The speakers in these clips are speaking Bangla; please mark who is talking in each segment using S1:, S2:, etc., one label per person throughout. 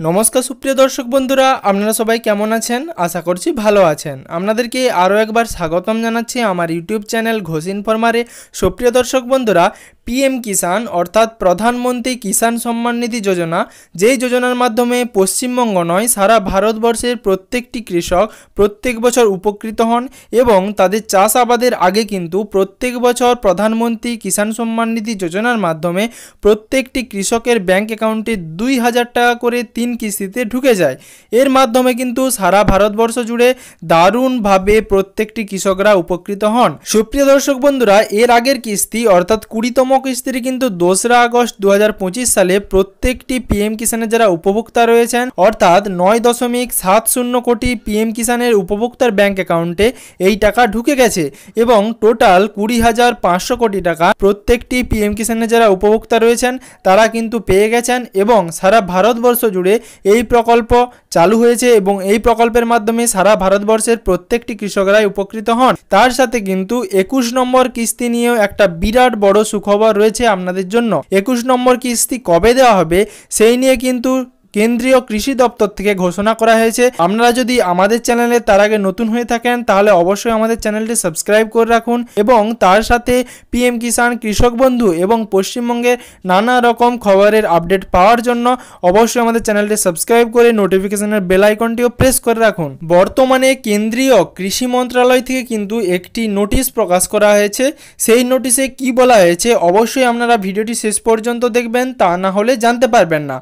S1: নমস্কার সুপ্রিয় দর্শক বন্ধুরা, আপনারা সবাই কেমন আছেন? আশা করছি ভালো আছেন। আপনাদেরকে আরও একবার স্বাগতম জানাচ্ছি আমার ইউটিউব চ্যানেল ঘোষ ইনফরমারে। সুপ্রিয় দর্শক বন্ধুরা, পিএম কিষাণ অর্থাৎ প্রধানমন্ত্রী কিষাণ সম্মান নিধি যোজনা, যেই যোজনার মাধ্যমে পশ্চিমবঙ্গ নয় সারা ভারতবর্ষের প্রত্যেকটি কৃষক প্রত্যেক বছর উপকৃত হন এবং তাদের চাষাবাদের আগে কিন্তু প্রত্যেক বছর প্রধানমন্ত্রী কিষাণ সম্মান নিধি যোজনার মাধ্যমে প্রত্যেকটি কৃষকের ব্যাংক অ্যাকাউন্টে 2000 টাকা করে 3 কিস্তিতে ঢুকে যায়। এর মাধ্যমে কিন্তু সারা ভারতবর্ষ জুড়ে দারুণভাবে প্রত্যেকটি কৃষকরা উপকৃত হন। সুপ্রিয় দর্শক বন্ধুরা, এর আগের কিস্তি অর্থাৎ 20তম কিস্তির কিন্তু 2রা আগস্ট 2025 সালে প্রত্যেকটি পিএম কিষাণের যারা উপভোক্তা রয়েছেন অর্থাৎ 9.70 কোটি পিএম কিষাণের উপভোক্তার ব্যাংক অ্যাকাউন্টে এই টাকা ঢুকে গেছে এবং টোটাল 20,500 কোটি টাকা প্রত্যেকটি পিএম কিষাণের যারা উপভোক্তা রয়েছেন তারা কিন্তু পেয়ে গেছেন এবং সারা ভারতবর্ষ জুড়ে এই প্রকল্প চালু হয়েছে এবং এই প্রকল্পের মাধ্যমে সারা ভারতবর্ষের প্রত্যেকটি কৃষকরাই উপকৃত হন। তার সাথে কিন্তু 21 নম্বর কিস্তি নিয়েও একটা বিরাট বড় সুখবর রয়েছে আপনাদের জন্য। 21 নম্বর কিস্তি কবে দেওয়া হবে সেই নিয়ে কিন্তু কেন্দ্রীয় কৃষি দপ্তর থেকে ঘোষণা করা হয়েছে। আপনারা যদি আমাদের চ্যানেলে তার আগে নতুন হয়ে থাকেন তাহলে অবশ্যই আমাদের চ্যানেলটি সাবস্ক্রাইব করে রাখুন এবং তার সাথে পিএম কিষাণ, কৃষক বন্ধু এবং পশ্চিমবঙ্গের নানা রকম খবরের আপডেট পাওয়ার জন্য অবশ্যই আমাদের চ্যানেলটি সাবস্ক্রাইব করে নোটিফিকেশনের বেল আইকনটিও প্রেস করে রাখুন। বর্তমানে কেন্দ্রীয় কৃষি মন্ত্রণালয় থেকে কিন্তু একটি নোটিশ প্রকাশ করা হয়েছে। সেই নোটিশে কি বলা হয়েছে অবশ্যই আপনারা ভিডিওটি শেষ পর্যন্ত দেখবেন, তা না হলে জানতে পারবেন না।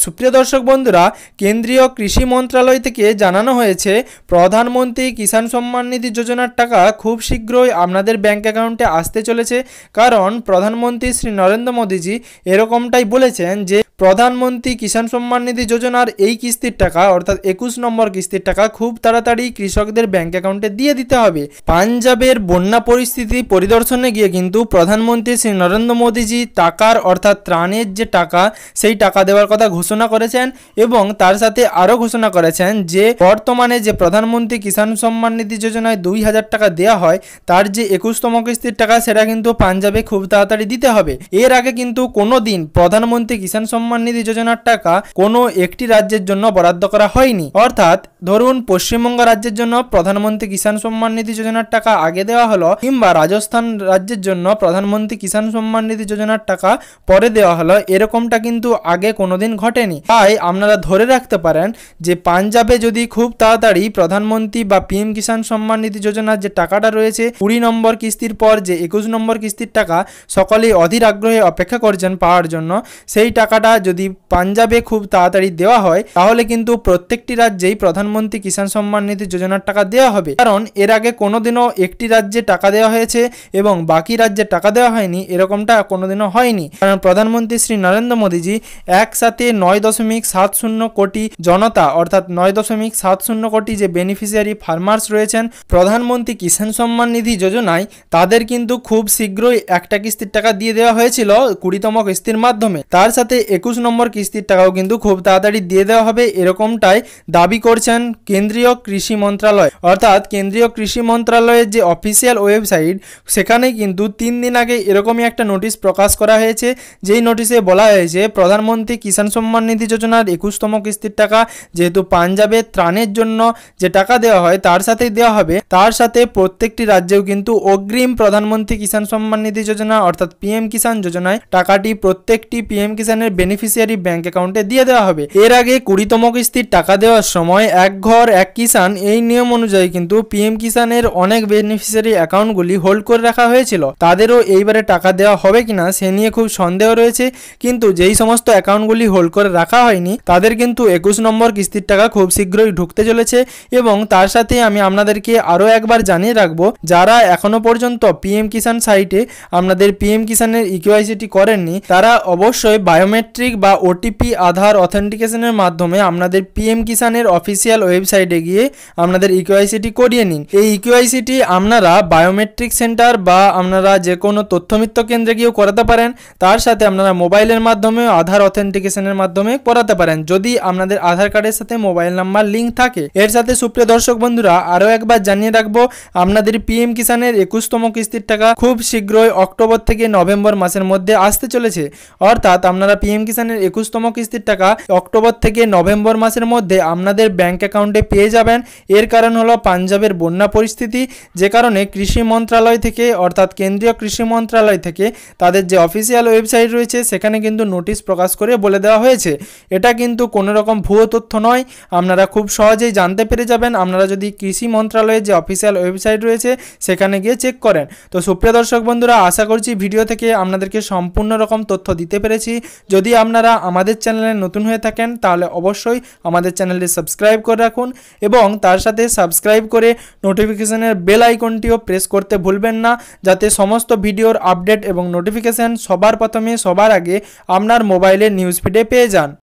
S1: সুপ্রিয় দর্শক বন্ধুরা, কেন্দ্রীয় কৃষি মন্ত্রণালয় থেকে জানানো হয়েছে প্রধানমন্ত্রী কিষাণ সম্মান নিধি যোজনার টাকা খুব শীঘ্রই আপনাদের ব্যাংক অ্যাকাউন্টে আসতে চলেছে। কারণ প্রধানমন্ত্রী শ্রী নরেন্দ্র মোদীজি এরকমটাই বলেছেন যে প্রধানমন্ত্রী কিষাণ সম্মান নিধি যোজনার এই কিস্তির টাকা অর্থাৎ 21 নম্বর কিস্তির টাকা খুব তাড়াতাড়ি কৃষকদের ব্যাংক অ্যাকাউন্টে দিয়ে দিতে হবে। পাঞ্জাবের বন্যা পরিস্থিতি পরিদর্শনে গিয়ে কিন্তু প্রধানমন্ত্রী শ্রী নরেন্দ্র মোদীজি টাকার অর্থাৎ ত্রাণের যে টাকা সেই টাকা দেওয়ার কথা ঘোষণা করেছেন এবং তার সাথে আরও ঘোষণা করেছেন যে বর্তমানে যে প্রধানমন্ত্রী কিষাণ সম্মান নিধি যোজনায় 2000 টাকা দেওয়া হয় তার যে 21তম কিস্তির টাকা সেটা কিন্তু পাঞ্জাবে খুব তাড়াতাড়ি দিতে হবে। এর আগে কিন্তু কোনো দিন প্রধানমন্ত্রী কিষাণ সম্মান নিধি যোজনার টাকা কোনো একটি রাজ্যের জন্য বরাদ্দ করা হয়নি। অর্থাৎ ধরুন পশ্চিমবঙ্গ রাজ্যের জন্য প্রধানমন্ত্রী কিষাণ সম্মান নিধি যোজনার টাকা আগে দেওয়া হলো কিংবা রাজস্থান রাজ্যের জন্য প্রধানমন্ত্রী কিষাণ সম্মান নিধি যোজনার টাকা পরে দেওয়া হলো, এরকমটা কিন্তু আগে কোনোদিন ঘটেনি। তাই আপনারা ধরে রাখতে পারেন যে পাঞ্জাবে যদি খুব তাড়াতাড়ি প্রধানমন্ত্রী বা পিএম কিষাণ সম্মান নিধি যোজনার যে টাকাটা রয়েছে 20 নম্বর কিস্তির পর যে 21 নম্বর কিস্তির টাকা সকলেই অধীর আগ্রহে অপেক্ষা করছেন পাওয়ার জন্য, সেই টাকাটা যদি পাঞ্জাবে খুব তাড়াতাড়ি দেওয়া হয় তাহলে কিন্তু প্রত্যেকটি রাজ্যেই প্রধানমন্ত্রী কিষাণ সম্মান নিধি যোজনার টাকা দেওয়া হবে। কারণ এর আগে কোনোদিনও একটি রাজ্যে টাকা দেওয়া হয়েছে এবং বাকি রাজ্যে টাকা দেওয়া হয়নি, এরকমটা কোনোদিনও হয়নি। কারণ প্রধানমন্ত্রী শ্রী নরেন্দ্র মোদীজি একসাথে 9.70 কোটি জনতা অর্থাৎ 9.70 কোটি যে বেনিফিশিয়ারি ফার্মার্স রয়েছেন প্রধানমন্ত্রী কিষাণ সম্মান নিধি যোজনায় তাদের কিন্তু খুব শীঘ্রই একটা কিস্তির টাকা দিয়ে দেওয়া হয়েছিল 20তম কিস্তির মাধ্যমে। তার সাথে 21 নম্বর কিস্তির টাকাও কিন্তু খুব তাড়াতাড়ি দিয়ে দেওয়া হবে, এরকমটাই দাবি করছেন কেন্দ্রীয় কৃষি মন্ত্রণালয়। অর্থাৎ কেন্দ্রীয় কৃষি মন্ত্রণালয়ের যে অফিসিয়াল ওয়েবসাইট সেখানে কিন্তু 3 দিন আগে এরকমই একটা নোটিশ প্রকাশ করা হয়েছে, যেই নোটিশে বলা হয়েছে প্রধানমন্ত্রী কিষাণ সম্মান নিধি যোজনার 21তম কিস্তির টাকা যেহেতু পাঞ্জাবের ত্রাণের জন্য যে টাকা দেওয়া হয় তার সাথেই দেওয়া হবে, তার সাথে প্রত্যেকটি রাজ্যেও কিন্তু অগ্রিম প্রধানমন্ত্রী কিষাণ সম্মান নিধি যোজনা অর্থাৎ পিএম কিষাণ যোজনায় টাকাটি প্রত্যেকটি পিএম কিষাণের বেনিফিশিয়ারি ব্যাংক অ্যাকাউন্টে দিয়ে দেওয়া হবে। এর আগে 20তম কিস্তির টাকা দেওয়ার সময় এক ঘর এক কিষাণ এই নিয়ম অনুযায়ী কিন্তু পিএম কিষাণের অনেক বেনিফিশিয়ারি অ্যাকাউন্টগুলি হোল্ড করে রাখা হয়েছিল। তাদেরও এইবারে টাকা দেওয়া হবে কিনা সে নিয়ে খুব সন্দেহ রয়েছে, কিন্তু যেই সমস্ত অ্যাকাউন্টগুলি হোল্ড করে রাখা হয়নি তাদের কিন্তু 21 নম্বর কিস্তির টাকা খুব শীঘ্রই ঢুকতে চলেছে। এবং তার সাথে আমি আপনাদেরকে আরও একবার জানিয়ে রাখবো যারা এখনো পর্যন্ত পিএম কিষাণ সাইটে আপনাদের পিএম কিষাণের ইকেওয়াইসিটি করেননি তারা অবশ্যই বায়োমেট্রিক বা ওটিপি আধার অথেন্টিকেশনের মাধ্যমে আপনাদের পিএম কিষাণের অফিসিয়াল ওয়েবসাইটে গিয়ে আপনাদের ইকেওয়াইসিটি করিয়ে নিন। এই ইকেওয়াইসিটি আপনারা বায়োমেট্রিক সেন্টার বা আপনারা যে কোনো তথ্যমিত্র কেন্দ্রে গিয়েও করাতে পারেন, তার সাথে আপনারা মোবাইলের মাধ্যমে আধার অথেন্টিকেশনের মাধ্যমে করাতে পারেন যদি আপনাদের আধার কার্ডের সাথে মোবাইল নাম্বার লিঙ্ক থাকে। এর সাথে সুপ্রিয় দর্শক বন্ধুরা আরও একবার জানিয়ে রাখবো আপনাদের পিএম কিষাণের 21তম কিস্তির টাকা খুব শীঘ্রই অক্টোবর থেকে নভেম্বর মাসের মধ্যে আসতে চলেছে। অর্থাৎ আপনারা পিএম কিষাণের 21তম কিস্তির টাকা অক্টোবর থেকে নভেম্বর মাসের মধ্যে আপনাদের ব্যাংক অ্যাকাউন্টে পেয়ে যাবেন। এর কারণ হলো পাঞ্জাবের বন্যা পরিস্থিতি, যে কারণে কৃষি মন্ত্রণালয় থেকে অর্থাৎ কেন্দ্রীয় কৃষি মন্ত্রণালয় থেকে তাদের যে অফিসিয়াল ওয়েবসাইট রয়েছে সেখানে কিন্তু নোটিশ প্রকাশ করে বলে দেওয়া হয়েছে। এটা কিন্তু কোনো রকম ভুয়ো তথ্য নয়, আপনারা খুব সহজেই জানতে পেরে যাবেন আপনারা যদি কৃষি মন্ত্রণালয়ের যে অফিসিয়াল ওয়েবসাইট রয়েছে সেখানে গিয়ে চেক করেন। তো সুপ্রিয় দর্শক বন্ধুরা, আশা করছি ভিডিও থেকে আপনাদেরকে সম্পূর্ণ রকম তথ্য দিতে পেরেছি। যদি আপনারা আমাদের চ্যানেলে নতুন হয়ে থাকেন তাহলে অবশ্যই আমাদের চ্যানেলটি সাবস্ক্রাইব করে রাখুন এবং তার সাথে সাবস্ক্রাইব করে নোটিফিকেশনের বেল আইকনটিও প্রেস করতে ভুলবেন না, যাতে সমস্ত ভিডিওর আপডেট এবং নোটিফিকেশন সবার প্রথমে সবার আগে আপনার মোবাইলের নিউজ ফিডে পেয়ে যান।